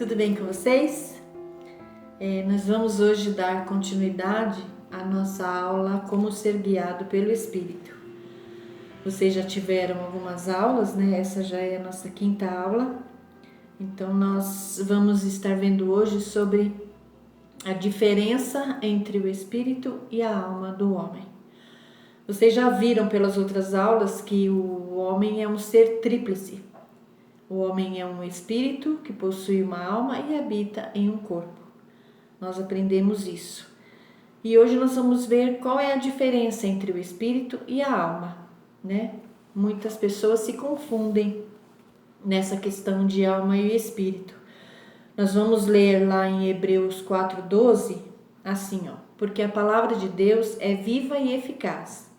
tudo bem com vocês? Nós vamos hoje dar continuidade à nossa aula Como Ser Guiado pelo Espírito. Vocês já tiveram algumas aulas, né? Essa já é a nossa quinta aula. Então nós vamos estar vendo hoje sobre a diferença entre o espírito e a alma do homem. Vocês já viram pelas outras aulas que o homem é um ser tríplice. O homem é um espírito que possui uma alma e habita em um corpo. Nós aprendemos isso. E hoje nós vamos ver qual é a diferença entre o espírito e a alma, né? Muitas pessoas se confundem nessa questão de alma e espírito. Nós vamos ler lá em Hebreus 4:12, assim, porque a palavra de Deus é viva e eficaz,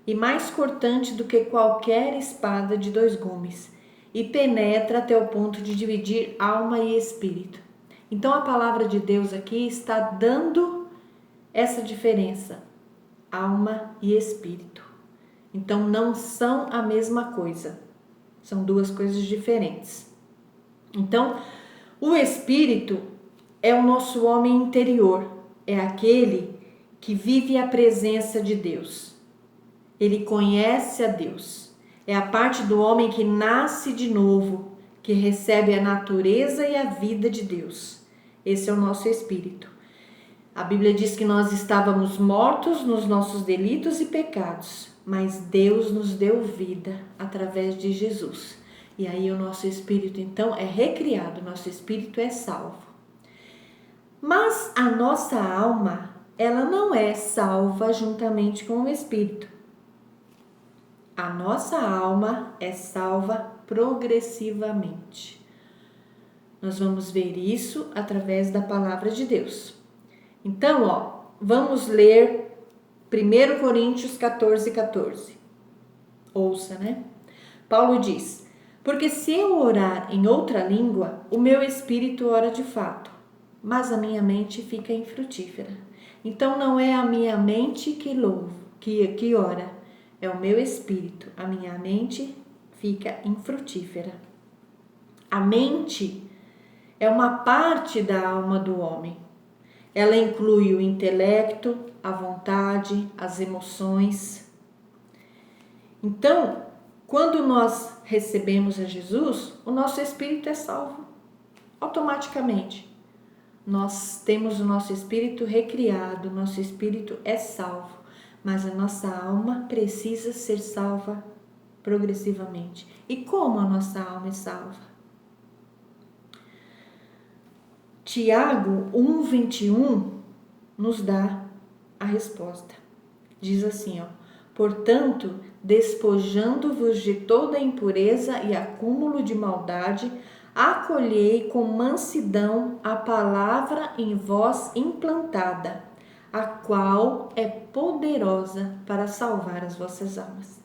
e mais cortante do que qualquer espada de dois gumes, e penetra até o ponto de dividir alma e espírito. Então a palavra de Deus aqui está dando essa diferença, alma e espírito. Então não são a mesma coisa, são duas coisas diferentes. Então o espírito é o nosso homem interior, é aquele que vive a presença de Deus. Ele conhece a Deus. É a parte do homem que nasce de novo, que recebe a natureza e a vida de Deus. Esse é o nosso espírito. A Bíblia diz que nós estávamos mortos nos nossos delitos e pecados, mas Deus nos deu vida através de Jesus. E aí o nosso espírito então é recriado, nosso espírito é salvo. Mas a nossa alma, ela não é salva juntamente com o espírito. A nossa alma é salva progressivamente. Nós vamos ver isso através da palavra de Deus. Então, vamos ler 1 Coríntios 14:14. Ouça, né? Paulo diz: porque se eu orar em outra língua, o meu espírito ora de fato, mas a minha mente fica infrutífera. Então não é a minha mente que ora, é o meu espírito, a minha mente fica infrutífera. A mente é uma parte da alma do homem. Ela inclui o intelecto, a vontade, as emoções. Então, quando nós recebemos a Jesus, o nosso espírito é salvo automaticamente. Nós temos o nosso espírito recriado, o nosso espírito é salvo. Mas a nossa alma precisa ser salva progressivamente. E como a nossa alma é salva? Tiago 1:21 nos dá a resposta. Diz assim, portanto, despojando-vos de toda impureza e acúmulo de maldade, acolhei com mansidão a palavra em vós implantada, a qual é poderosa para salvar as vossas almas.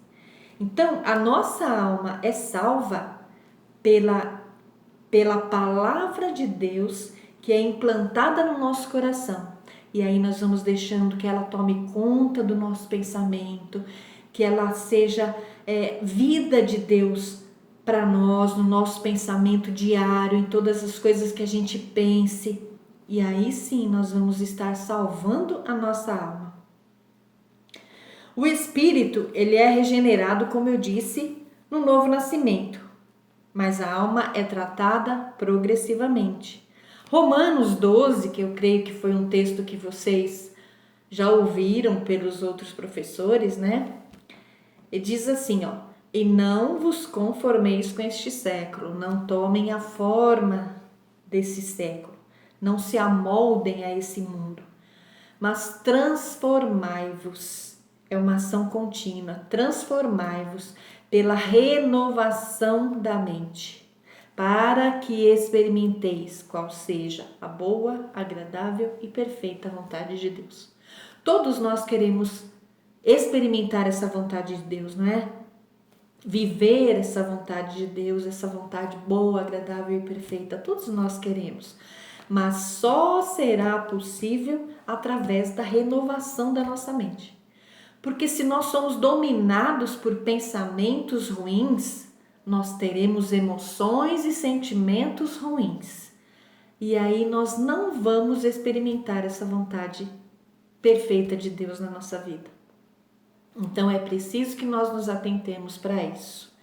Então, a nossa alma é salva pela palavra de Deus que é implantada no nosso coração. E aí nós vamos deixando que ela tome conta do nosso pensamento, que ela seja vida de Deus para nós, no nosso pensamento diário, em todas as coisas que a gente pense. E aí sim nós vamos estar salvando a nossa alma. O espírito, ele é regenerado, como eu disse, no novo nascimento, mas a alma é tratada progressivamente. Romanos 12, que eu creio que foi um texto que vocês já ouviram pelos outros professores, né? E diz assim, e não vos conformeis com este século, não tomem a forma desse século. Não se amoldem a esse mundo, mas transformai-vos. É uma ação contínua. Transformai-vos pela renovação da mente, para que experimenteis qual seja a boa, agradável e perfeita vontade de Deus. Todos nós queremos experimentar essa vontade de Deus, não é? Viver essa vontade de Deus, essa vontade boa, agradável e perfeita. Todos nós queremos. Mas só será possível através da renovação da nossa mente. Porque se nós somos dominados por pensamentos ruins, nós teremos emoções e sentimentos ruins. E aí nós não vamos experimentar essa vontade perfeita de Deus na nossa vida. Então é preciso que nós nos atentemos para isso.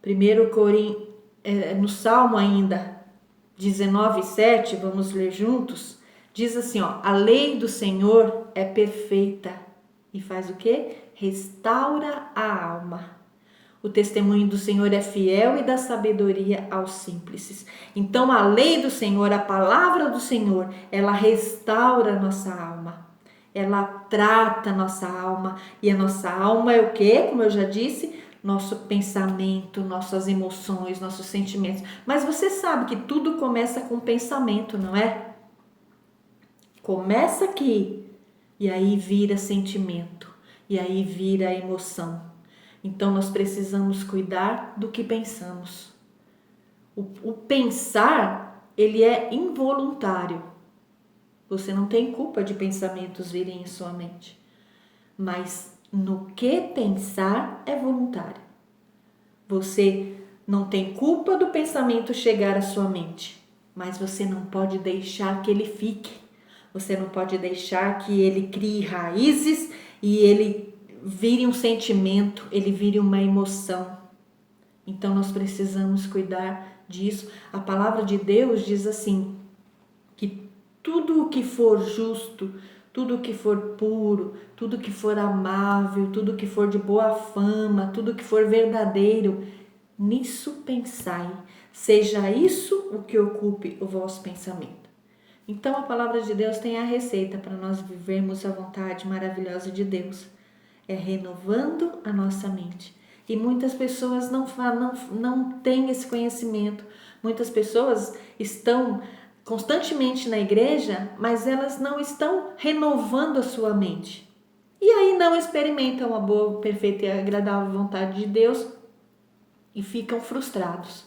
1 Coríntios, no Salmo ainda 19:7, vamos ler juntos, diz assim, ó: a lei do Senhor é perfeita e faz o quê? Restaura a alma. O testemunho do Senhor é fiel e dá sabedoria aos simples. Então a lei do Senhor, a palavra do Senhor, ela restaura a nossa alma. Ela trata a nossa alma. E a nossa alma é o quê? Como eu já disse, nosso pensamento, nossas emoções, nossos sentimentos. Mas você sabe que tudo começa com pensamento, não é? Começa aqui e aí vira sentimento. E aí vira emoção. Então nós precisamos cuidar do que pensamos. O pensar, ele é involuntário. Você não tem culpa de pensamentos virem em sua mente. Mas no que pensar é voluntário. Você não tem culpa do pensamento chegar à sua mente. Mas você não pode deixar que ele fique. Você não pode deixar que ele crie raízes e ele vire um sentimento, ele vire uma emoção. Então nós precisamos cuidar disso. A palavra de Deus diz assim, que tudo o que for justo, tudo o que for puro, tudo o que for amável, tudo o que for de boa fama, tudo o que for verdadeiro, nisso pensai. Seja isso o que ocupe o vosso pensamento. Então a palavra de Deus tem a receita para nós vivermos a vontade maravilhosa de Deus. É renovando a nossa mente. E muitas pessoas não têm esse conhecimento. Muitas pessoas estão constantemente na igreja, mas elas não estão renovando a sua mente. E aí não experimentam a boa, perfeita e agradável vontade de Deus e ficam frustrados,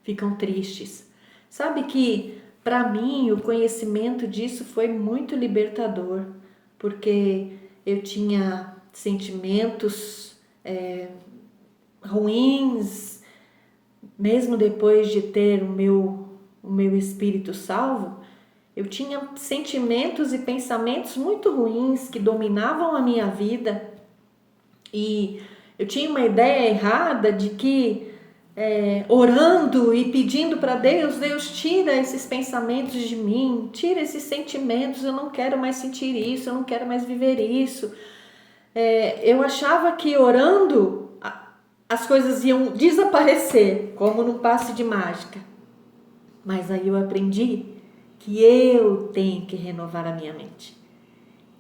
ficam tristes. Sabe que, para mim, o conhecimento disso foi muito libertador, porque eu tinha sentimentos ruins, mesmo depois de ter o meu espírito salvo, eu tinha sentimentos e pensamentos muito ruins que dominavam a minha vida e eu tinha uma ideia errada de que orando e pedindo para Deus, Deus tira esses pensamentos de mim, tira esses sentimentos, eu não quero mais sentir isso, eu não quero mais viver isso. Eu achava que orando as coisas iam desaparecer, como num passe de mágica. Mas aí eu aprendi que eu tenho que renovar a minha mente.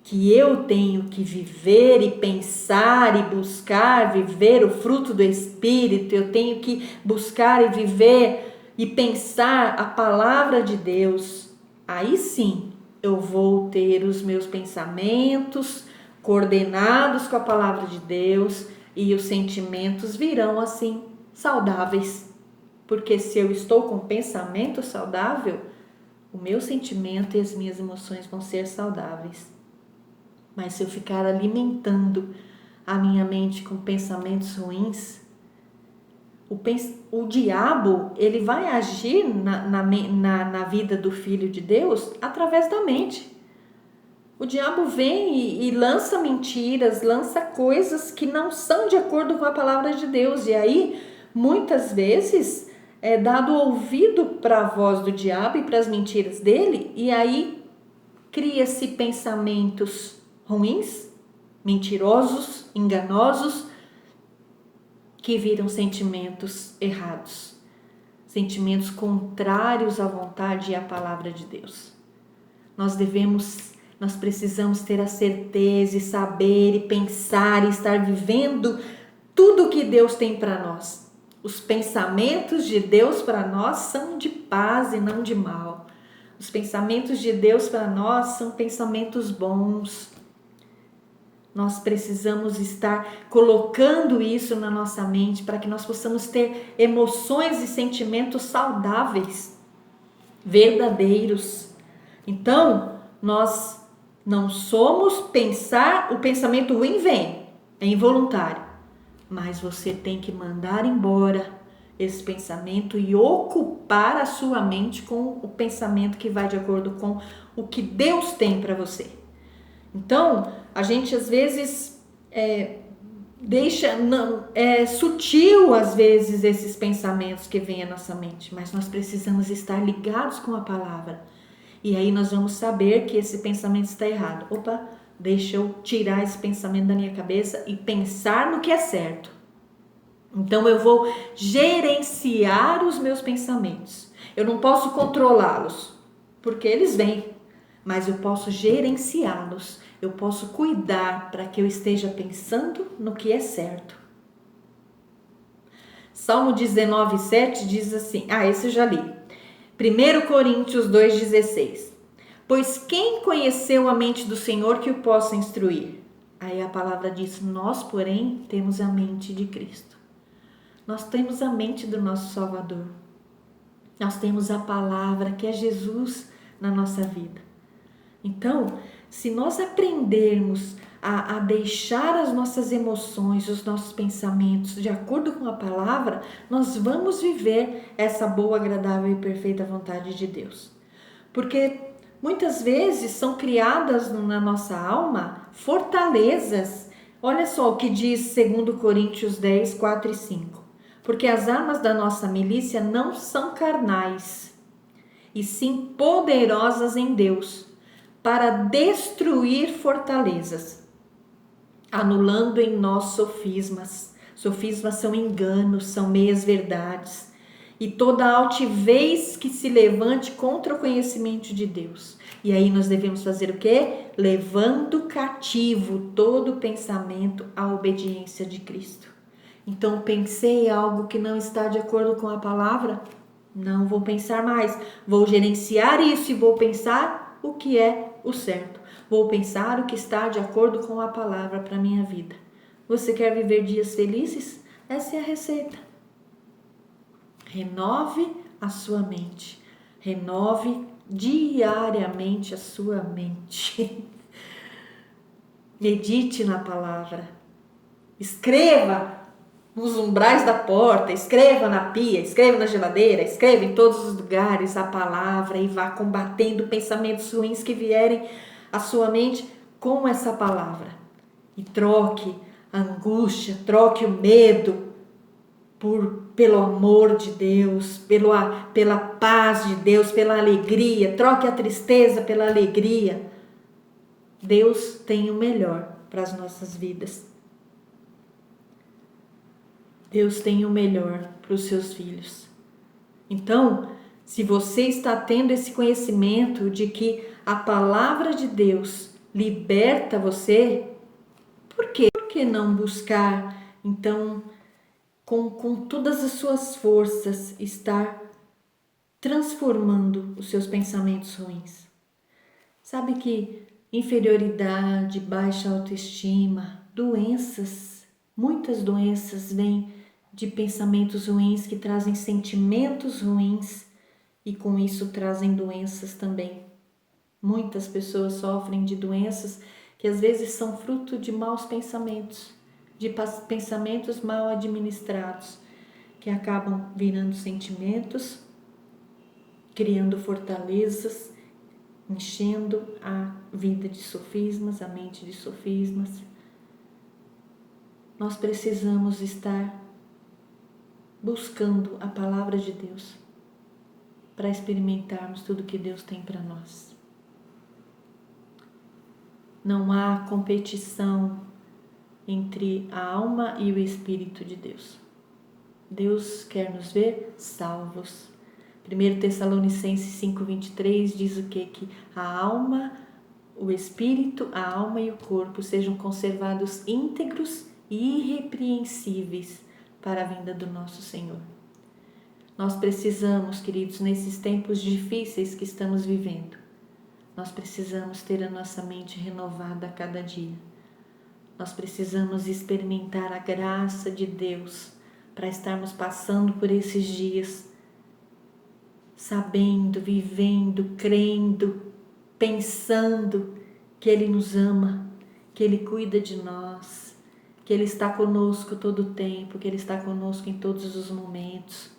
Que eu tenho que viver e pensar e buscar viver o fruto do Espírito. Eu tenho que buscar e viver e pensar a palavra de Deus. Aí sim eu vou ter os meus pensamentos coordenados com a palavra de Deus e os sentimentos virão assim saudáveis. Porque se eu estou com pensamento saudável, o meu sentimento e as minhas emoções vão ser saudáveis. Mas se eu ficar alimentando a minha mente com pensamentos ruins, o diabo ele vai agir na vida do Filho de Deus através da mente. O diabo vem e lança mentiras, lança coisas que não são de acordo com a palavra de Deus. E aí, muitas vezes, é dado ouvido para a voz do diabo e para as mentiras dele. E aí, cria-se pensamentos ruins, mentirosos, enganosos, que viram sentimentos errados. Sentimentos contrários à vontade e à palavra de Deus. Nós precisamos ter a certeza e saber e pensar e estar vivendo tudo o que Deus tem para nós. Os pensamentos de Deus para nós são de paz e não de mal. Os pensamentos de Deus para nós são pensamentos bons. Nós precisamos estar colocando isso na nossa mente para que nós possamos ter emoções e sentimentos saudáveis, verdadeiros. Então, nós não somos pensar, o pensamento ruim vem, é involuntário, mas você tem que mandar embora esse pensamento e ocupar a sua mente com o pensamento que vai de acordo com o que Deus tem para você. Então, a gente às vezes é sutil às vezes esses pensamentos que vêm à nossa mente, mas nós precisamos estar ligados com a palavra. E aí nós vamos saber que esse pensamento está errado. Opa, deixa eu tirar esse pensamento da minha cabeça e pensar no que é certo. Então eu vou gerenciar os meus pensamentos. Eu não posso controlá-los, porque eles vêm, mas eu posso gerenciá-los. Eu posso cuidar para que eu esteja pensando no que é certo. Salmo 19:7 diz assim, esse eu já li. 1 Coríntios 2:16. Pois quem conheceu a mente do Senhor que o possa instruir? Aí a palavra diz, nós, porém, temos a mente de Cristo. Nós temos a mente do nosso Salvador. Nós temos a palavra que é Jesus na nossa vida. Então, se nós aprendermos a deixar as nossas emoções, os nossos pensamentos de acordo com a palavra, nós vamos viver essa boa, agradável e perfeita vontade de Deus. Porque muitas vezes são criadas na nossa alma fortalezas. Olha só o que diz 2 Coríntios 10, 4 e 5. Porque as armas da nossa milícia não são carnais, e sim poderosas em Deus, para destruir fortalezas, anulando em nós sofismas. Sofismas são enganos, são meias verdades, e toda altivez que se levante contra o conhecimento de Deus. E aí nós devemos fazer o quê? Levando cativo todo pensamento à obediência de Cristo. Então, pensei algo que não está de acordo com a palavra? Não vou pensar mais. Vou gerenciar isso e vou pensar o que é o certo. Vou pensar o que está de acordo com a palavra para a minha vida. Você quer viver dias felizes? Essa é a receita. Renove a sua mente. Renove diariamente a sua mente. Medite na palavra. Escreva nos umbrais da porta, escreva na pia, escreva na geladeira, escreva em todos os lugares a palavra e vá combatendo pensamentos ruins que vierem à sua mente com essa palavra. E troque a angústia, troque o medo pelo amor de Deus, pela paz de Deus, pela alegria. Troque a tristeza pela alegria. Deus tem o melhor para as nossas vidas. Deus tem o melhor para os seus filhos. Então, se você está tendo esse conhecimento de que a palavra de Deus liberta você, por quê? Por que não buscar, então, com todas as suas forças, estar transformando os seus pensamentos ruins? Sabe que inferioridade, baixa autoestima, doenças, muitas doenças vêm de pensamentos ruins que trazem sentimentos ruins e com isso trazem doenças também. Muitas pessoas sofrem de doenças que às vezes são fruto de maus pensamentos, de pensamentos mal administrados, que acabam virando sentimentos, criando fortalezas, enchendo a vida de sofismas, a mente de sofismas. Nós precisamos estar buscando a palavra de Deus para experimentarmos tudo que Deus tem para nós. Não há competição entre a alma e o Espírito de Deus. Deus quer nos ver salvos. 1 Tessalonicenses 5:23 diz o quê? Que a alma, o Espírito, a alma e o corpo sejam conservados íntegros e irrepreensíveis para a vinda do nosso Senhor. Nós precisamos, queridos, nesses tempos difíceis que estamos vivendo, nós precisamos ter a nossa mente renovada a cada dia. Nós precisamos experimentar a graça de Deus para estarmos passando por esses dias, sabendo, vivendo, crendo, pensando que Ele nos ama, que Ele cuida de nós, que Ele está conosco todo o tempo, que Ele está conosco em todos os momentos.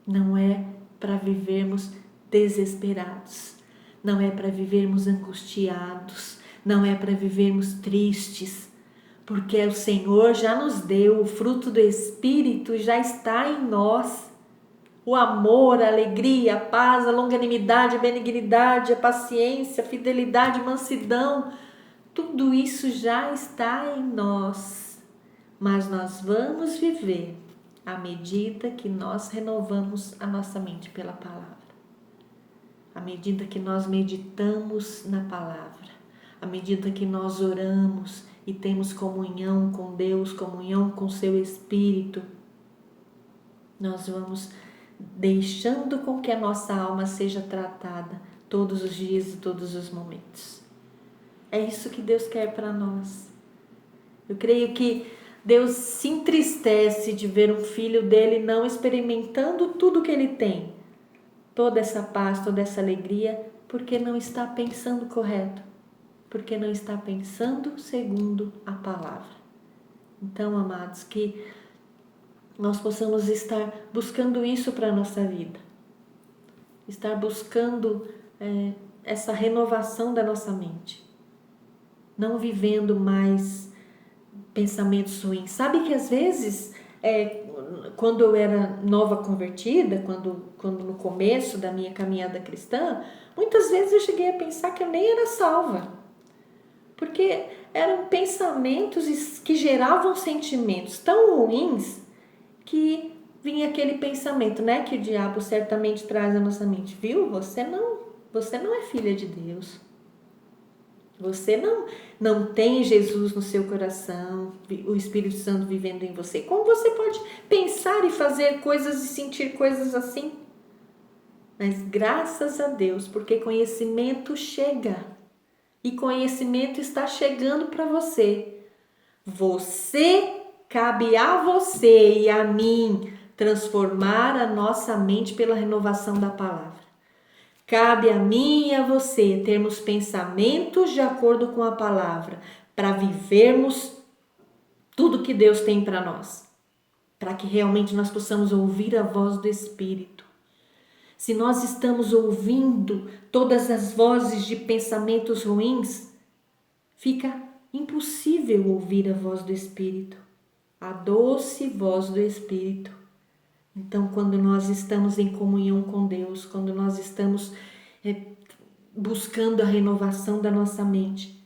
Não é para vivermos desesperados, não é para vivermos angustiados, não é para vivermos tristes, porque o Senhor já nos deu, o fruto do Espírito já está em nós. O amor, a alegria, a paz, a longanimidade, a benignidade, a paciência, a fidelidade, a mansidão, tudo isso já está em nós. Mas nós vamos viver à medida que nós renovamos a nossa mente pela palavra. À medida que nós meditamos na palavra. À medida que nós oramos e temos comunhão com Deus, comunhão com seu Espírito, nós vamos deixando com que a nossa alma seja tratada todos os dias e todos os momentos. É isso que Deus quer para nós. Eu creio que Deus se entristece de ver um filho dele não experimentando tudo que ele tem, toda essa paz, toda essa alegria, porque não está pensando correto, porque não está pensando segundo a palavra. Então, amados, que nós possamos estar buscando isso para a nossa vida, estar buscando essa renovação da nossa mente, não vivendo mais pensamentos ruins. Sabe que às vezes, quando eu era nova convertida, quando no começo da minha caminhada cristã, muitas vezes eu cheguei a pensar que eu nem era salva, porque eram pensamentos que geravam sentimentos tão ruins que vinha aquele pensamento, né, que o diabo certamente traz na nossa mente, viu? Você não é filha de Deus. Você não tem Jesus no seu coração, o Espírito Santo vivendo em você. Como você pode pensar e fazer coisas e sentir coisas assim? Mas graças a Deus, porque conhecimento chega. E conhecimento está chegando para você. Cabe a você e a mim transformar a nossa mente pela renovação da palavra. Cabe a mim e a você termos pensamentos de acordo com a palavra, para vivermos tudo que Deus tem para nós, para que realmente nós possamos ouvir a voz do Espírito. Se nós estamos ouvindo todas as vozes de pensamentos ruins, fica impossível ouvir a voz do Espírito, a doce voz do Espírito. Então, quando nós estamos em comunhão com Deus, quando nós estamos buscando a renovação da nossa mente,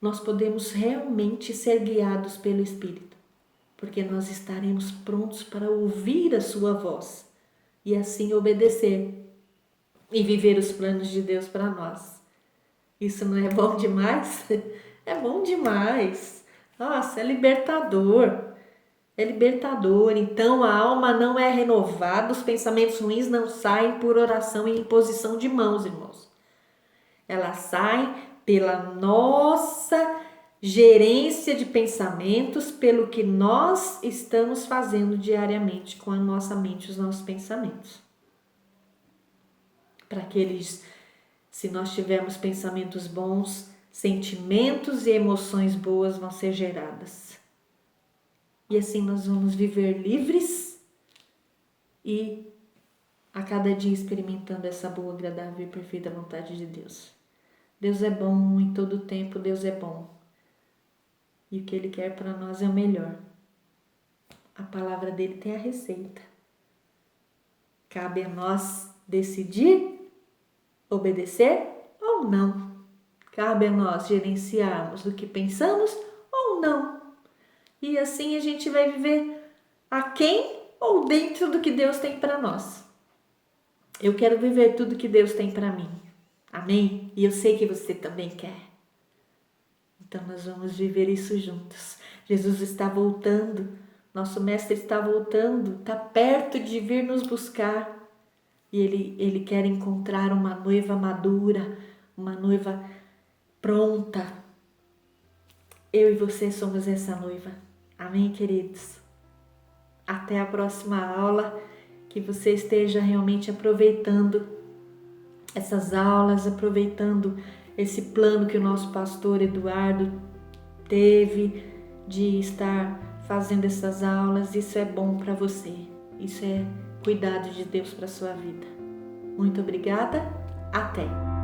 nós podemos realmente ser guiados pelo Espírito, porque nós estaremos prontos para ouvir a sua voz e assim obedecer e viver os planos de Deus para nós. Isso não é bom demais? É bom demais. Nossa, é libertador. É libertador. Então a alma não é renovada, os pensamentos ruins não saem por oração e imposição de mãos, irmãos. Elas saem pela nossa gerência de pensamentos, pelo que nós estamos fazendo diariamente com a nossa mente, os nossos pensamentos. Para que eles, se nós tivermos pensamentos bons, sentimentos e emoções boas vão ser geradas. E assim nós vamos viver livres e a cada dia experimentando essa boa, agradável e perfeita vontade de Deus. Deus é bom em todo tempo, Deus é bom. E o que Ele quer para nós é o melhor. A palavra dele tem a receita. Cabe a nós decidir, obedecer ou não. Cabe a nós gerenciarmos o que pensamos ou não. E assim a gente vai viver aquém ou dentro do que Deus tem para nós. Eu quero viver tudo que Deus tem para mim. Amém? E eu sei que você também quer. Então nós vamos viver isso juntos. Jesus está voltando. Nosso Mestre está voltando. Está perto de vir nos buscar. E ele quer encontrar uma noiva madura, uma noiva pronta. Eu e você somos essa noiva. Amém, queridos? Até a próxima aula, que você esteja realmente aproveitando essas aulas, aproveitando esse plano que o nosso pastor Eduardo teve de estar fazendo essas aulas. Isso é bom para você. Isso é cuidado de Deus para sua vida. Muito obrigada. Até!